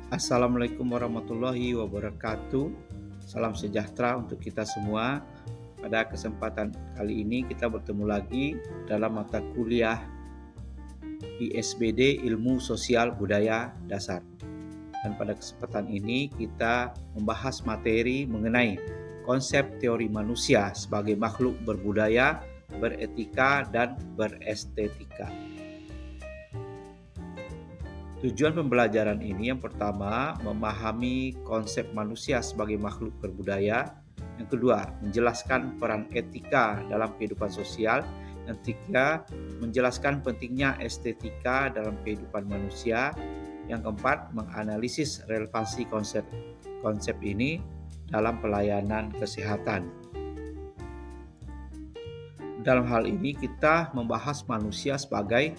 Assalamualaikum warahmatullahi wabarakatuh. Salam sejahtera untuk kita semua. Pada kesempatan kali ini kita bertemu lagi dalam mata kuliah ISBD Ilmu Sosial Budaya Dasar. Dan pada kesempatan ini kita membahas materi mengenai konsep teori manusia sebagai makhluk berbudaya, beretika, dan berestetika. Tujuan pembelajaran ini yang pertama, memahami konsep manusia sebagai makhluk berbudaya. Yang kedua, menjelaskan peran etika dalam kehidupan sosial. Yang ketiga, menjelaskan pentingnya estetika dalam kehidupan manusia. Yang keempat, menganalisis relevansi konsep ini dalam pelayanan kesehatan. Dalam hal ini kita membahas manusia sebagai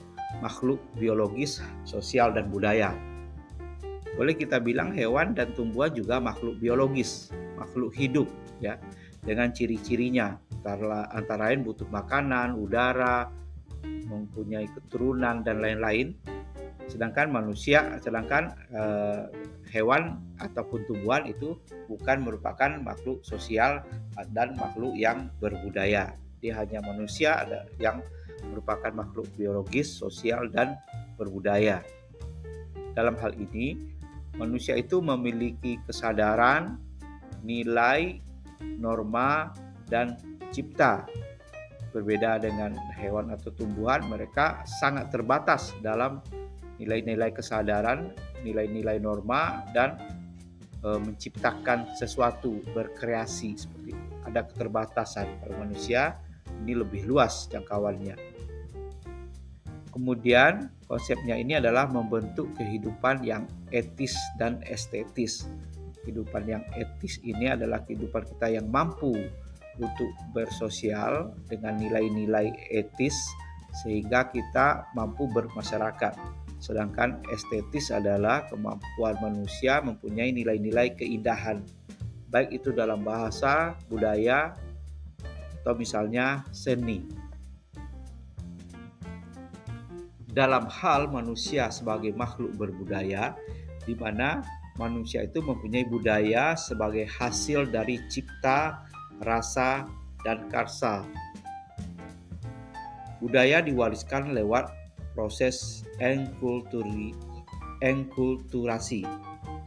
makhluk biologis, sosial, dan budaya. Boleh kita bilang hewan dan tumbuhan juga makhluk biologis, makhluk hidup, ya, dengan ciri-cirinya antara lain butuh makanan, udara, mempunyai keturunan dan lain-lain. Sedangkan hewan ataupun tumbuhan itu bukan merupakan makhluk sosial dan makhluk yang berbudaya. Dia hanya manusia yang merupakan makhluk biologis, sosial, dan berbudaya. Dalam hal ini, manusia itu memiliki kesadaran, nilai, norma, dan cipta. Berbeda dengan hewan atau tumbuhan, mereka sangat terbatas dalam nilai-nilai kesadaran, nilai-nilai norma, dan menciptakan sesuatu, berkreasi seperti itu. Ada keterbatasan. Kalau manusia ini lebih luas jangkauannya. Kemudian konsepnya ini adalah membentuk kehidupan yang etis dan estetis. Kehidupan yang etis ini adalah kehidupan kita yang mampu untuk bersosial dengan nilai-nilai etis sehingga kita mampu bermasyarakat. Sedangkan estetis adalah kemampuan manusia mempunyai nilai-nilai keindahan, baik itu dalam bahasa, budaya, atau misalnya seni. Dalam hal manusia sebagai makhluk berbudaya, di mana manusia itu mempunyai budaya sebagai hasil dari cipta, rasa, dan karsa. Budaya diwariskan lewat proses enkulturasi.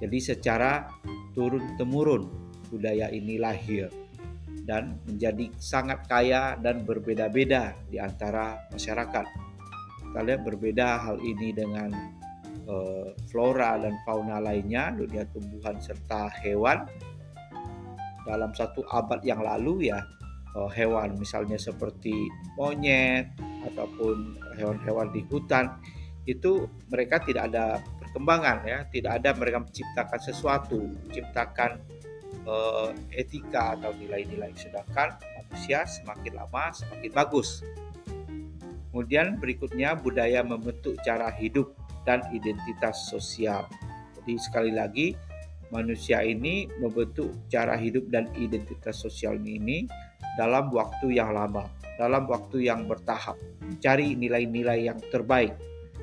Jadi secara turun-temurun budaya ini lahir dan menjadi sangat kaya dan berbeda-beda di antara masyarakat. Kita lihat berbeda hal ini dengan flora dan fauna lainnya, dunia tumbuhan serta hewan. Dalam satu abad yang lalu ya, hewan misalnya seperti monyet ataupun hewan-hewan di hutan itu mereka tidak ada perkembangan, ya, tidak ada mereka menciptakan sesuatu, menciptakan etika atau nilai-nilai. Sedangkan manusia semakin lama semakin bagus. Kemudian berikutnya budaya membentuk cara hidup dan identitas sosial. Jadi sekali lagi manusia ini membentuk cara hidup dan identitas sosial ini dalam waktu yang lama, dalam waktu yang bertahap, mencari nilai-nilai yang terbaik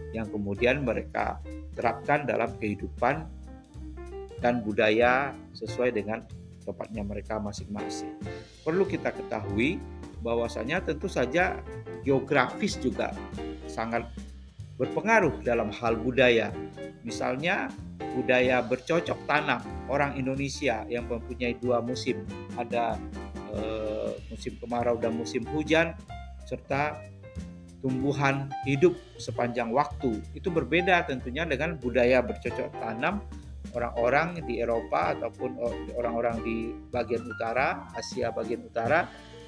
yang kemudian mereka terapkan dalam kehidupan dan budaya sesuai dengan tempatnya mereka masing-masing. Perlu kita ketahui bahwasanya tentu saja geografis juga sangat berpengaruh dalam hal budaya. Misalnya budaya bercocok tanam orang Indonesia yang mempunyai dua musim, ada musim kemarau dan musim hujan, serta tumbuhan hidup sepanjang waktu. Itu berbeda tentunya dengan budaya bercocok tanam orang-orang di Eropa ataupun orang-orang di bagian utara, Asia bagian utara,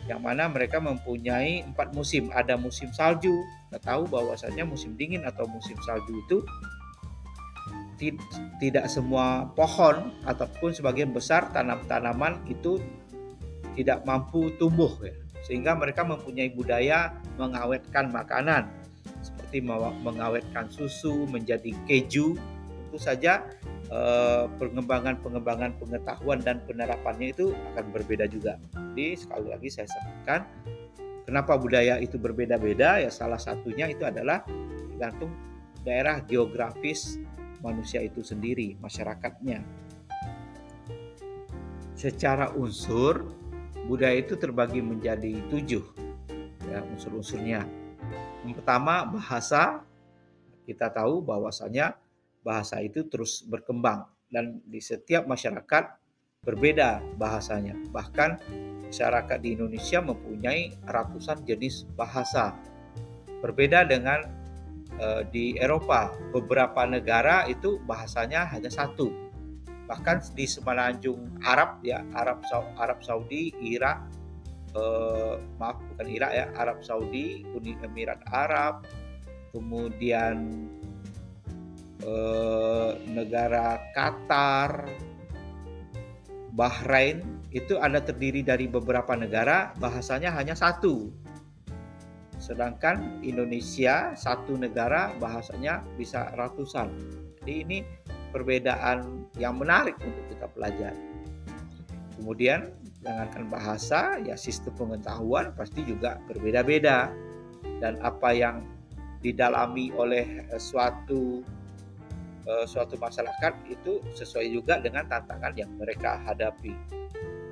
yang mana mereka mempunyai 4 musim. Ada musim salju. Kita tahu bahwasanya musim dingin atau musim salju itu tidak semua pohon ataupun sebagian besar tanaman itu tidak mampu tumbuh, ya. Sehingga mereka mempunyai budaya mengawetkan makanan seperti mengawetkan susu menjadi keju. Tentu saja pengembangan pengetahuan dan penerapannya itu akan berbeda juga. Jadi sekali lagi saya sampaikan, kenapa budaya itu berbeda-beda? Ya salah satunya itu adalah tergantung daerah geografis manusia itu sendiri, masyarakatnya. Secara unsur, budaya itu terbagi menjadi 7 ya, unsur-unsurnya. Yang pertama, bahasa. Kita tahu bahwasanya bahasa itu terus berkembang dan di setiap masyarakat berbeda bahasanya. Bahkan masyarakat di Indonesia mempunyai ratusan jenis bahasa. Berbeda dengan di Eropa, beberapa negara itu bahasanya hanya satu. Bahkan di semenanjung Arab ya, Arab Saudi, Irak, Arab Saudi, Uni Emirat Arab, kemudian negara Qatar, Bahrain, itu ada terdiri dari beberapa negara, bahasanya hanya satu. Sedangkan Indonesia, satu negara, bahasanya bisa ratusan. Jadi ini perbedaan yang menarik untuk kita pelajari. Kemudian jangankan bahasa, ya sistem pengetahuan pasti juga berbeda-beda. Dan apa yang didalami oleh suatu masyarakat itu sesuai juga dengan tantangan yang mereka hadapi.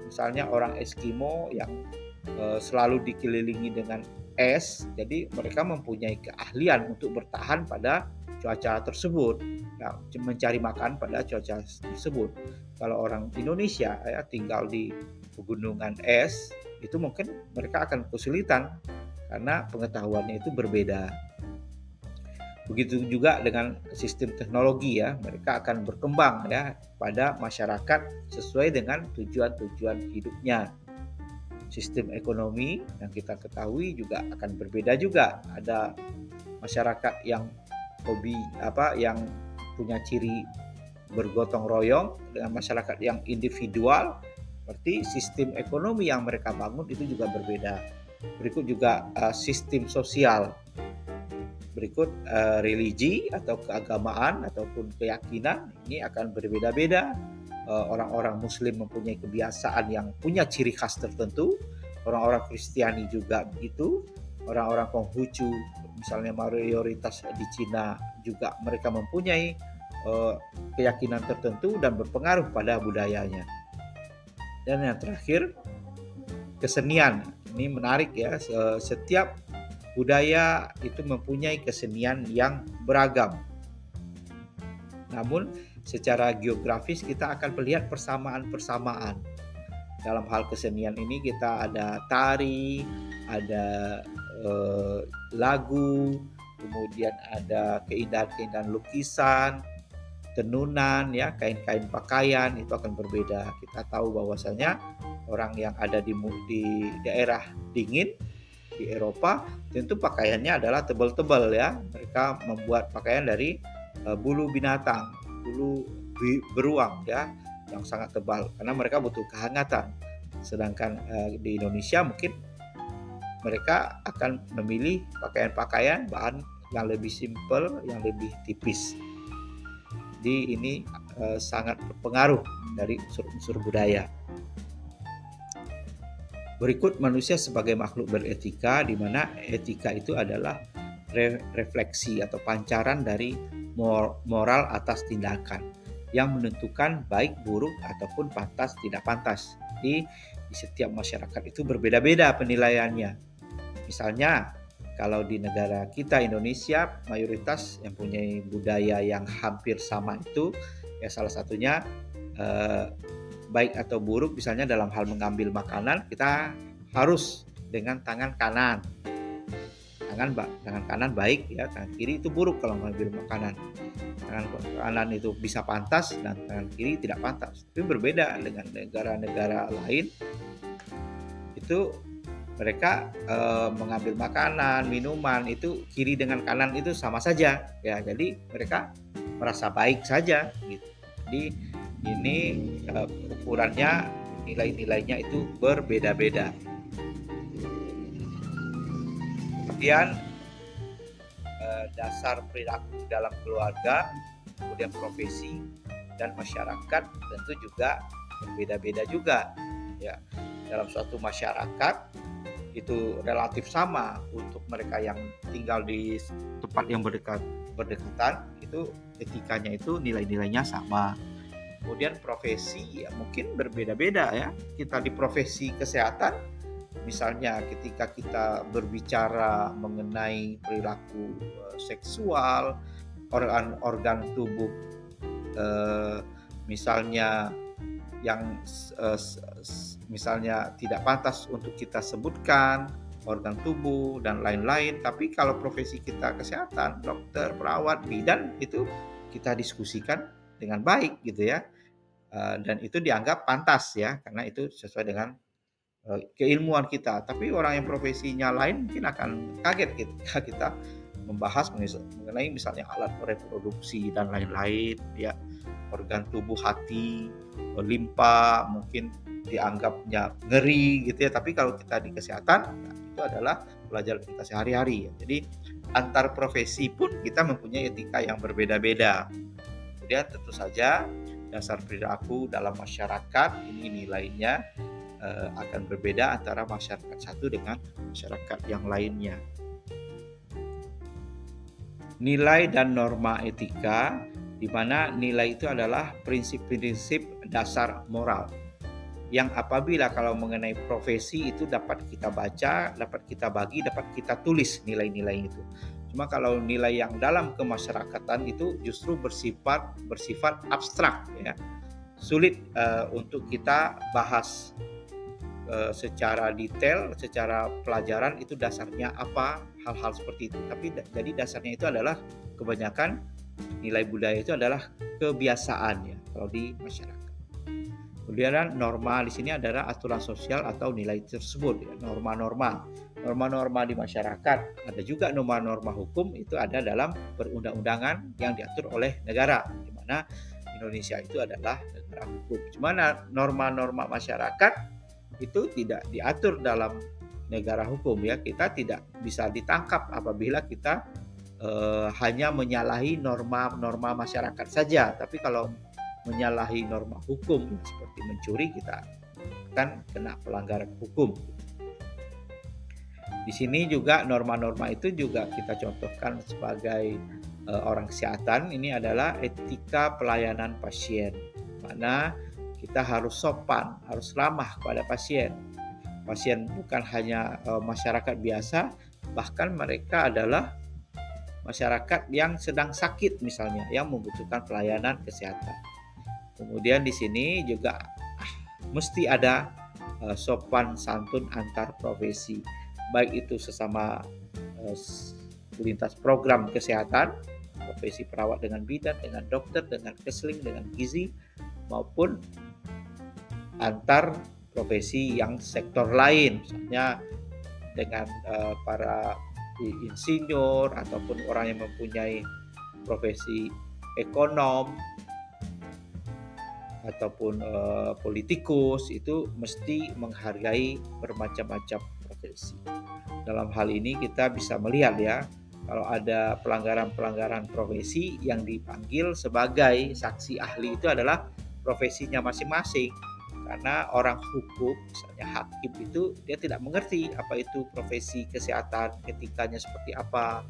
Misalnya orang Eskimo yang selalu dikelilingi dengan es, jadi mereka mempunyai keahlian untuk bertahan pada cuaca tersebut, ya, mencari makan pada cuaca tersebut. Kalau orang Indonesia ya tinggal di pegunungan es, itu mungkin mereka akan kesulitan karena pengetahuannya itu berbeda. Begitu juga dengan sistem teknologi ya, mereka akan berkembang ya pada masyarakat sesuai dengan tujuan-tujuan hidupnya. Sistem ekonomi yang kita ketahui juga akan berbeda juga. Ada masyarakat yang yang punya ciri bergotong royong dengan masyarakat yang individual. Berarti sistem ekonomi yang mereka bangun itu juga berbeda. Berikut juga sistem sosial. Berikut religi atau keagamaan ataupun keyakinan, ini akan berbeda-beda. Orang-orang Muslim mempunyai kebiasaan yang punya ciri khas tertentu, orang-orang Kristiani juga begitu, orang-orang Konghucu misalnya mayoritas di Cina juga mereka mempunyai keyakinan tertentu dan berpengaruh pada budayanya. Dan yang terakhir, kesenian. Ini menarik ya, setiap budaya itu mempunyai kesenian yang beragam. Namun secara geografis kita akan melihat persamaan-persamaan. Dalam hal kesenian ini kita ada tari, ada lagu, kemudian ada keindahan-keindahan lukisan, tenunan, ya, kain-kain pakaian itu akan berbeda. Kita tahu bahwasanya orang yang ada di daerah dingin di Eropa tentu pakaiannya adalah tebal-tebal ya. Mereka membuat pakaian dari bulu binatang, bulu beruang ya, yang sangat tebal karena mereka butuh kehangatan. Sedangkan di Indonesia mungkin mereka akan memilih pakaian-pakaian bahan yang lebih simpel, yang lebih tipis. Jadi ini sangat berpengaruh dari unsur-unsur budaya. Berikut manusia sebagai makhluk beretika, di mana etika itu adalah refleksi atau pancaran dari moral atas tindakan yang menentukan baik buruk ataupun pantas tidak pantas. Di setiap masyarakat itu berbeda-beda penilaiannya. Misalnya kalau di negara kita Indonesia mayoritas yang punya budaya yang hampir sama itu ya, salah satunya baik atau buruk, misalnya dalam hal mengambil makanan kita harus dengan tangan kanan. Tangan kanan baik ya, tangan kiri itu buruk kalau mengambil makanan. Tangan kanan itu bisa pantas dan tangan kiri tidak pantas. Itu berbeda dengan negara-negara lain. Itu mereka mengambil makanan, minuman itu kiri dengan kanan itu sama saja ya. Jadi mereka merasa baik saja gitu. Jadi ini ukurannya, nilai-nilainya itu berbeda-beda. Kemudian dasar perilaku dalam keluarga, kemudian profesi dan masyarakat tentu juga berbeda-beda juga ya. Dalam suatu masyarakat itu relatif sama untuk mereka yang tinggal di tempat yang berdekatan, itu etikanya itu nilai-nilainya sama. Kemudian profesi ya mungkin berbeda-beda ya. Kita di profesi kesehatan, misalnya ketika kita berbicara mengenai perilaku seksual, organ tubuh misalnya yang misalnya tidak pantas untuk kita sebutkan, organ tubuh dan lain-lain. Tapi kalau profesi kita kesehatan, dokter, perawat, bidan, itu kita diskusikan dengan baik gitu ya, dan itu dianggap pantas ya, karena itu sesuai dengan keilmuan kita. Tapi orang yang profesinya lain mungkin akan kaget ketika kita membahas mengenai misalnya alat reproduksi dan lain-lain ya, organ tubuh hati, limpa, mungkin dianggapnya ngeri gitu ya. Tapi kalau kita di kesehatan ya, itu adalah pelajaran kita sehari-hari ya. Jadi antar profesi pun kita mempunyai etika yang berbeda-beda. Kemudian tentu saja dasar perilaku dalam masyarakat ini nilainya akan berbeda antara masyarakat satu dengan masyarakat yang lainnya. Nilai dan norma etika, di mana nilai itu adalah prinsip-prinsip dasar moral yang apabila kalau mengenai profesi itu dapat kita baca, dapat kita bagi, dapat kita tulis nilai-nilai itu. Cuma kalau nilai yang dalam kemasyarakatan itu justru bersifat abstrak ya. Sulit untuk kita bahas secara detail, secara pelajaran itu dasarnya apa, hal-hal seperti itu. Tapi jadi dasarnya itu adalah kebanyakan nilai budaya itu adalah kebiasaan ya kalau di masyarakat. Kemudian norma di sini adalah aturan sosial atau nilai tersebut ya, norma-norma. Norma-norma di masyarakat, ada juga norma-norma hukum itu ada dalam perundang-undangan yang diatur oleh negara, di mana Indonesia itu adalah negara hukum. Cuma norma-norma masyarakat itu tidak diatur dalam negara hukum ya. Kita tidak bisa ditangkap apabila kita hanya menyalahi norma-norma masyarakat saja. Tapi kalau menyalahi norma hukum seperti mencuri, kita akan kena pelanggaran hukum. Di sini juga norma-norma itu juga kita contohkan sebagai orang kesehatan. Ini adalah etika pelayanan pasien, mana kita harus sopan, harus ramah kepada pasien. Pasien bukan hanya masyarakat biasa, bahkan mereka adalah masyarakat yang sedang sakit misalnya, yang membutuhkan pelayanan kesehatan. Kemudian di sini juga mesti ada sopan santun antar profesi, baik itu sesama lintas program kesehatan, profesi perawat dengan bidan, dengan dokter, dengan keseling, dengan gizi, maupun antar profesi yang sektor lain, misalnya dengan para insinyur ataupun orang yang mempunyai profesi ekonom ataupun politikus, itu mesti menghargai bermacam-macam profesi. Dalam hal ini kita bisa melihat ya, kalau ada pelanggaran-pelanggaran profesi yang dipanggil sebagai saksi ahli itu adalah profesinya masing-masing. Karena orang hukum, misalnya hakim itu dia tidak mengerti apa itu profesi kesehatan, etikanya seperti apa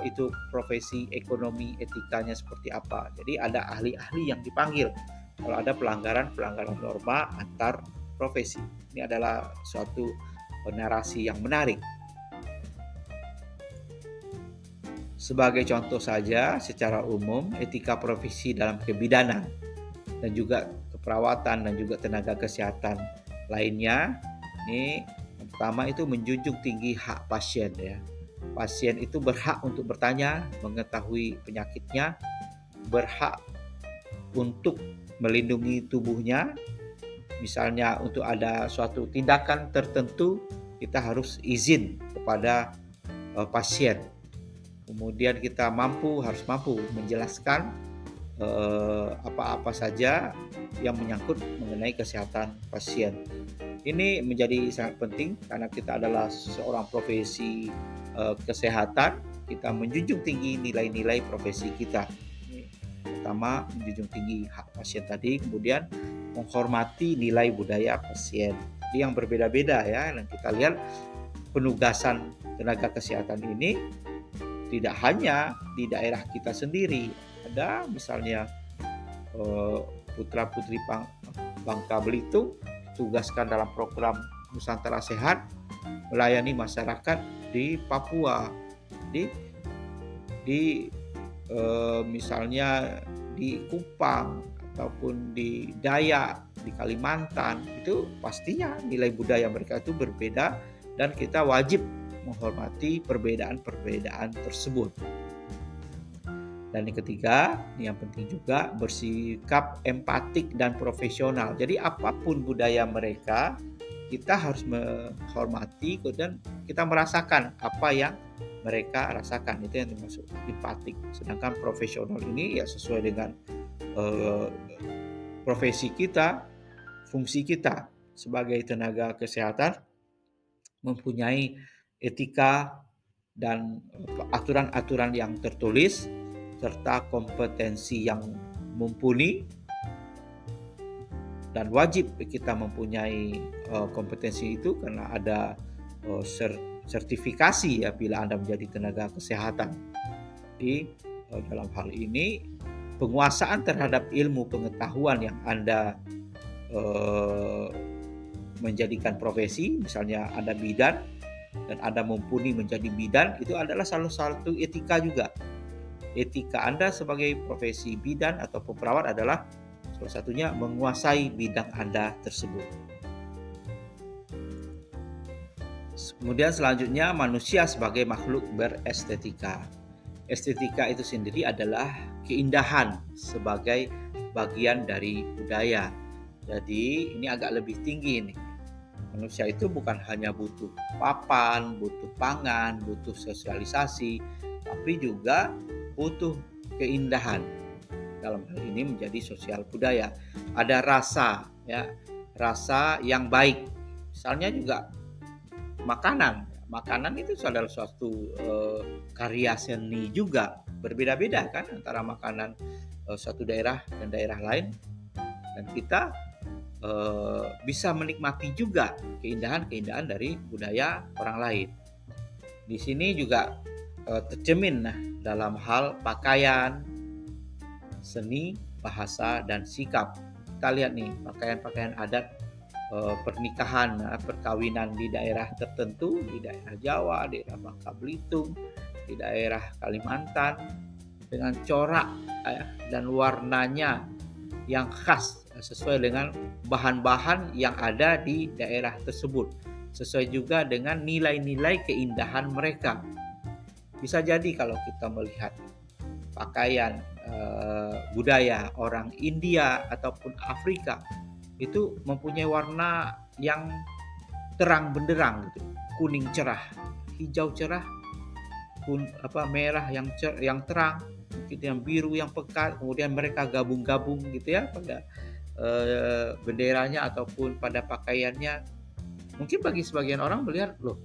itu profesi ekonomi, etikanya seperti apa. Jadi ada ahli-ahli yang dipanggil kalau ada pelanggaran norma antar profesi. Ini adalah suatu narasi yang menarik. Sebagai contoh saja, secara umum etika profesi dalam kebidanan dan juga keperawatan dan juga tenaga kesehatan lainnya, ini yang pertama itu menjunjung tinggi hak pasien ya. Pasien itu berhak untuk bertanya, mengetahui penyakitnya, berhak untuk melindungi tubuhnya. Misalnya untuk ada suatu tindakan tertentu, kita harus izin kepada pasien. Kemudian kita harus mampu menjelaskan apa-apa saja yang menyangkut mengenai kesehatan pasien. Ini menjadi sangat penting karena kita adalah seorang profesi kesehatan, kita menjunjung tinggi nilai-nilai profesi kita. Pertama, menjunjung tinggi hak pasien tadi, kemudian menghormati nilai budaya pasien. Jadi yang berbeda-beda ya, dan kita lihat penugasan tenaga kesehatan ini tidak hanya di daerah kita sendiri. Ada misalnya putra-putri Bangka Belitung ditugaskan dalam program Nusantara Sehat melayani masyarakat di Papua, di misalnya di Kupang ataupun di Dayak, di Kalimantan. Itu pastinya nilai budaya mereka itu berbeda dan kita wajib menghormati perbedaan-perbedaan tersebut. Dan yang ketiga, yang penting juga bersikap empatik dan profesional. Jadi apapun budaya mereka, kita harus menghormati dan kita merasakan apa yang mereka rasakan. Itu yang dimaksud empatik. Sedangkan profesional ini ya sesuai dengan profesi kita, fungsi kita sebagai tenaga kesehatan, mempunyai etika dan aturan-aturan yang tertulis serta kompetensi yang mumpuni, dan wajib kita mempunyai kompetensi itu karena ada sertifikasi ya bila Anda menjadi tenaga kesehatan. Di dalam hal ini penguasaan terhadap ilmu pengetahuan yang Anda menjadikan profesi, misalnya Anda bidan dan Anda mumpuni menjadi bidan, itu adalah salah satu etika juga. Etika Anda sebagai profesi bidan atau perawat adalah salah satunya menguasai bidang Anda tersebut. Kemudian selanjutnya, manusia sebagai makhluk berestetika. Estetika itu sendiri adalah keindahan sebagai bagian dari budaya. Jadi ini agak lebih tinggi nih. Manusia itu bukan hanya butuh papan, butuh pangan, butuh sosialisasi, tapi juga butuh keindahan. Dalam hal ini menjadi sosial budaya. Ada rasa, ya, rasa yang baik. Misalnya juga makanan. Makanan itu adalah suatu karya seni juga. Berbeda-beda kan antara makanan suatu daerah dan daerah lain. Dan kita bisa menikmati juga keindahan-keindahan dari budaya orang lain. Di sini juga tercermin dalam hal pakaian, seni, bahasa, dan sikap. Kita lihat nih pakaian-pakaian adat pernikahan, perkawinan di daerah tertentu, di daerah Jawa, di daerah Bangka Belitung, di daerah Kalimantan, dengan corak dan warnanya yang khas sesuai dengan bahan-bahan yang ada di daerah tersebut, sesuai juga dengan nilai-nilai keindahan mereka. Bisa jadi kalau kita melihat pakaian budaya orang India ataupun Afrika itu mempunyai warna yang terang benderang gitu, kuning cerah, hijau cerah, merah yang terang, mungkin yang biru yang pekat, kemudian mereka gabung-gabung gitu ya pada benderanya ataupun pada pakaiannya. Mungkin bagi sebagian orang melihat, loh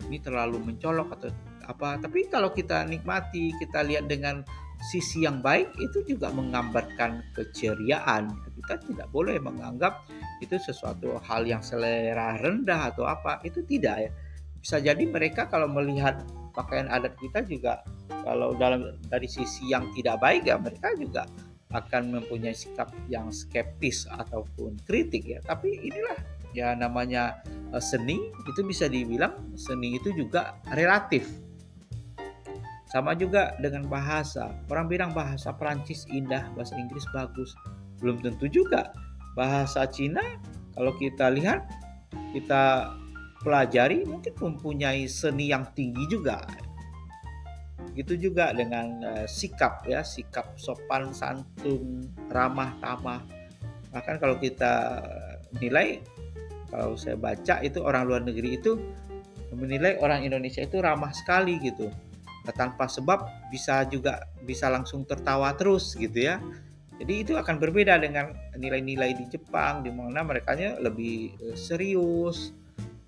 ini terlalu mencolok atau apa, tapi kalau kita nikmati, kita lihat dengan sisi yang baik, itu juga menggambarkan keceriaan. Kita tidak boleh menganggap itu sesuatu hal yang selera rendah atau apa, itu tidak ya. Bisa jadi mereka kalau melihat pakaian adat kita juga kalau dari sisi yang tidak baik ya, mereka juga akan mempunyai sikap yang skeptis ataupun kritik ya. Tapi inilah ya namanya seni, itu bisa dibilang seni itu juga relatif. Sama juga dengan bahasa. Orang bilang bahasa Perancis indah, bahasa Inggris bagus. Belum tentu juga. Bahasa Cina kalau kita lihat, kita pelajari, mungkin mempunyai seni yang tinggi juga. Itu juga dengan sikap ya, sikap sopan santun, ramah tamah. Bahkan kalau kita nilai, kalau saya baca itu orang luar negeri itu menilai orang Indonesia itu ramah sekali gitu. Tanpa sebab bisa langsung tertawa terus gitu ya. Jadi itu akan berbeda dengan nilai-nilai di Jepang, di mana merekanya lebih serius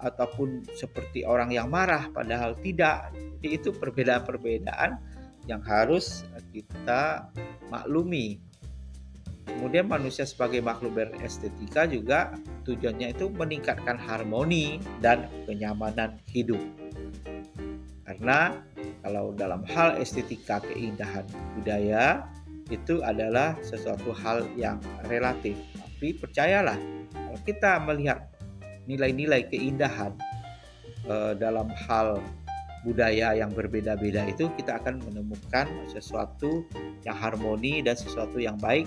ataupun seperti orang yang marah, padahal tidak. Jadi itu perbedaan-perbedaan yang harus kita maklumi. Kemudian manusia sebagai makhluk berestetika juga tujuannya itu meningkatkan harmoni dan kenyamanan hidup. Karena Kalau dalam hal estetika keindahan budaya itu adalah sesuatu hal yang relatif. Tapi percayalah, kalau kita melihat nilai-nilai keindahan dalam hal budaya yang berbeda-beda itu, kita akan menemukan sesuatu yang harmoni dan sesuatu yang baik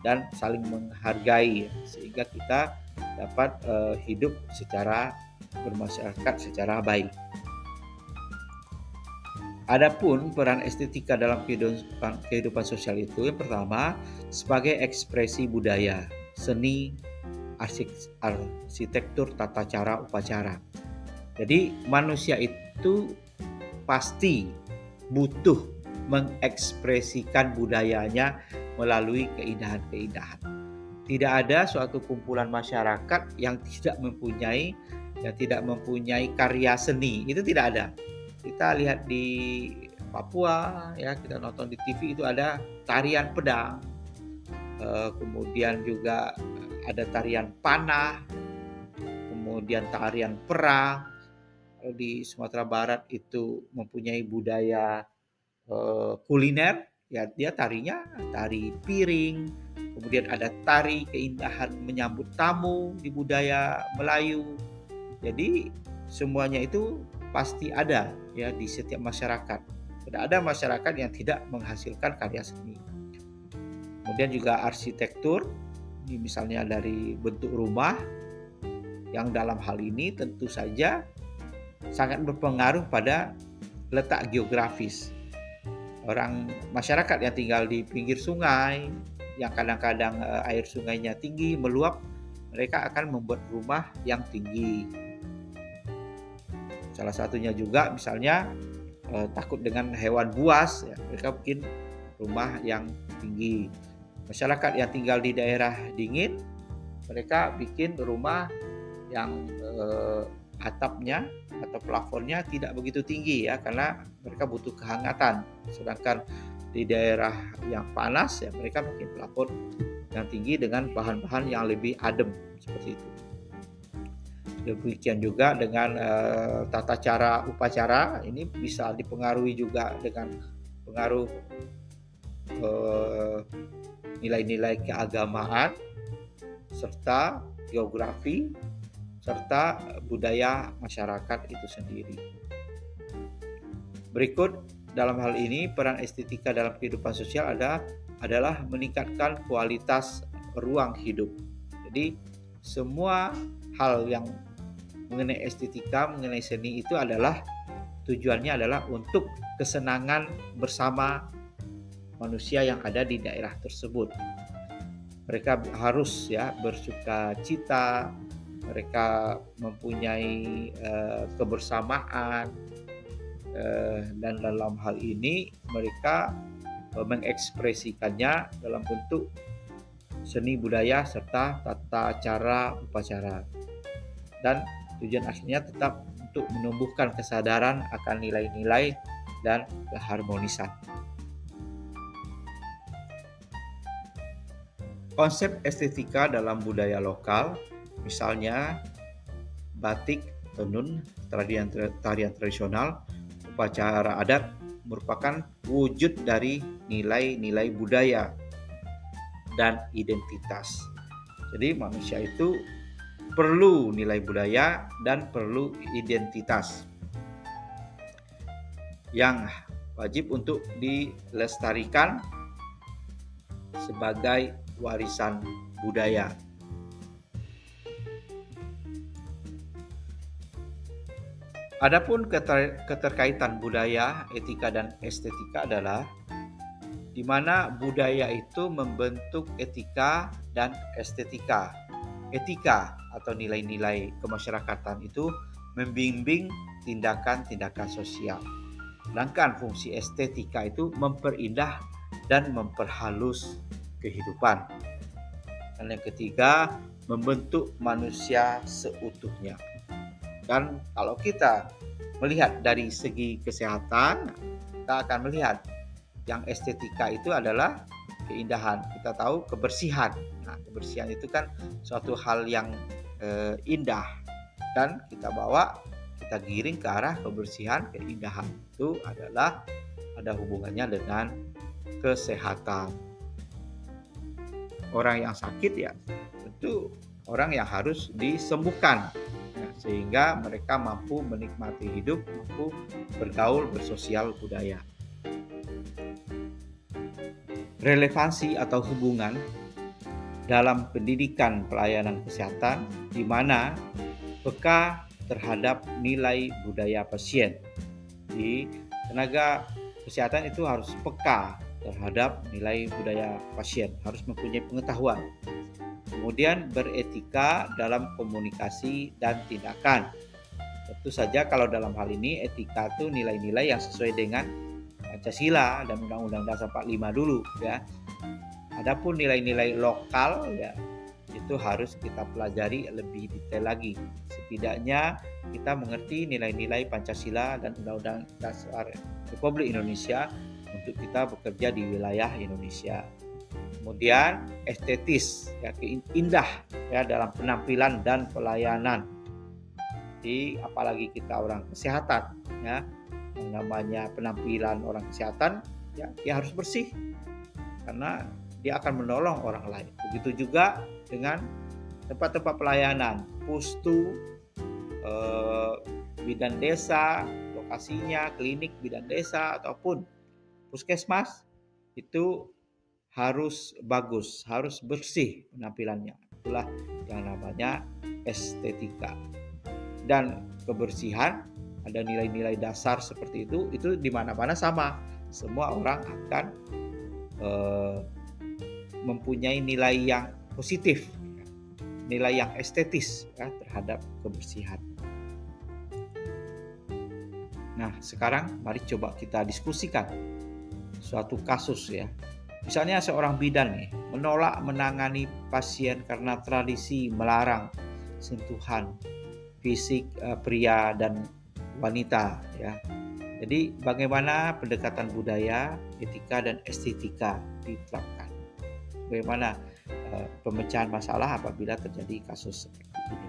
dan saling menghargai, sehingga kita dapat hidup secara bermasyarakat secara baik. Adapun peran estetika dalam kehidupan sosial itu, yang pertama sebagai ekspresi budaya, seni, arsitektur, tata cara, upacara. Jadi manusia itu pasti butuh mengekspresikan budayanya melalui keindahan-keindahan. Tidak ada suatu kumpulan masyarakat yang tidak mempunyai karya seni, itu tidak ada. Kita lihat di Papua, ya, kita nonton di TV itu ada tarian pedang, kemudian juga ada tarian panah, kemudian tarian perang. Di Sumatera Barat itu mempunyai budaya kuliner, ya, dia tarinya tari piring. Kemudian ada tari keindahan menyambut tamu di budaya Melayu. Jadi semuanya itu pasti ada, ya, di setiap masyarakat. Tidak ada masyarakat yang tidak menghasilkan karya seni. Kemudian juga arsitektur, ini misalnya dari bentuk rumah, yang dalam hal ini tentu saja sangat berpengaruh pada letak geografis. Masyarakat yang tinggal di pinggir sungai, yang kadang-kadang air sungainya tinggi, meluap, mereka akan membuat rumah yang tinggi. Salah satunya juga misalnya takut dengan hewan buas, ya, mereka bikin rumah yang tinggi. Masyarakat yang tinggal di daerah dingin, mereka bikin rumah yang atapnya atau plafonnya tidak begitu tinggi, ya, karena mereka butuh kehangatan. Sedangkan di daerah yang panas, ya, mereka bikin plafon yang tinggi dengan bahan-bahan yang lebih adem seperti itu. Demikian juga dengan tata cara upacara, ini bisa dipengaruhi juga dengan pengaruh nilai-nilai keagamaan serta geografi serta budaya masyarakat itu sendiri. Berikut, dalam hal ini peran estetika dalam kehidupan sosial adalah meningkatkan kualitas ruang hidup. Jadi semua hal yang mengenai estetika, mengenai seni itu tujuannya adalah untuk kesenangan bersama manusia yang ada di daerah tersebut. Mereka harus, ya, bersuka cita, mereka mempunyai kebersamaan, dan dalam hal ini mereka mengekspresikannya dalam bentuk seni budaya serta tata cara upacara. Dan tujuan akhirnya tetap untuk menumbuhkan kesadaran akan nilai-nilai dan keharmonisan. Konsep estetika dalam budaya lokal, misalnya batik, tenun, tarian tradisional, upacara adat, merupakan wujud dari nilai-nilai budaya dan identitas. Jadi manusia itu perlu nilai budaya dan perlu identitas yang wajib untuk dilestarikan sebagai warisan budaya. Adapun keterkaitan budaya, etika, dan estetika adalah di mana budaya itu membentuk etika dan estetika. Etika atau nilai-nilai kemasyarakatan itu membimbing tindakan-tindakan sosial. Sedangkan fungsi estetika itu memperindah dan memperhalus kehidupan. Dan yang ketiga, membentuk manusia seutuhnya. Dan kalau kita melihat dari segi kesehatan, kita akan melihat yang estetika itu adalah keindahan. Kita tahu kebersihan. Nah, kebersihan itu kan suatu hal yang indah, dan kita giring ke arah kebersihan, keindahan. itu adalah ada hubungannya dengan kesehatan. Orang yang sakit ya tentu orang yang harus disembuhkan, ya, sehingga mereka mampu menikmati hidup, mampu bergaul, bersosial budaya. Relevansi atau hubungan dalam pendidikan pelayanan kesehatan di mana peka terhadap nilai budaya pasien. Di tenaga kesehatan itu harus peka terhadap nilai budaya pasien, harus mempunyai pengetahuan. Kemudian beretika dalam komunikasi dan tindakan. Tentu saja kalau dalam hal ini etika itu nilai-nilai yang sesuai dengan Pancasila dan Undang-Undang Dasar 45 dulu ya. Adapun nilai-nilai lokal ya itu harus kita pelajari lebih detail lagi. Setidaknya kita mengerti nilai-nilai Pancasila dan Undang-Undang Dasar Republik Indonesia untuk kita bekerja di wilayah Indonesia. Kemudian estetis, ya, indah ya dalam penampilan dan pelayanan. Jadi apalagi kita orang kesehatan ya, yang namanya penampilan orang kesehatan ya dia harus bersih karena dia akan menolong orang lain. Begitu juga dengan tempat-tempat pelayanan, pustu, bidan desa, lokasinya, klinik bidan desa ataupun puskesmas itu harus bagus, harus bersih penampilannya. Itulah yang namanya estetika. Dan kebersihan, ada nilai-nilai dasar seperti itu di mana-mana sama. Semua orang akan mempunyai nilai yang positif, nilai yang estetis ya, terhadap kebersihan. Nah, sekarang mari coba kita diskusikan suatu kasus ya. Misalnya seorang bidan nih menolak menangani pasien karena tradisi melarang sentuhan fisik pria dan wanita ya. Jadi bagaimana pendekatan budaya, etika dan estetika diterapkan? Bagaimana pemecahan masalah apabila terjadi kasus seperti ini?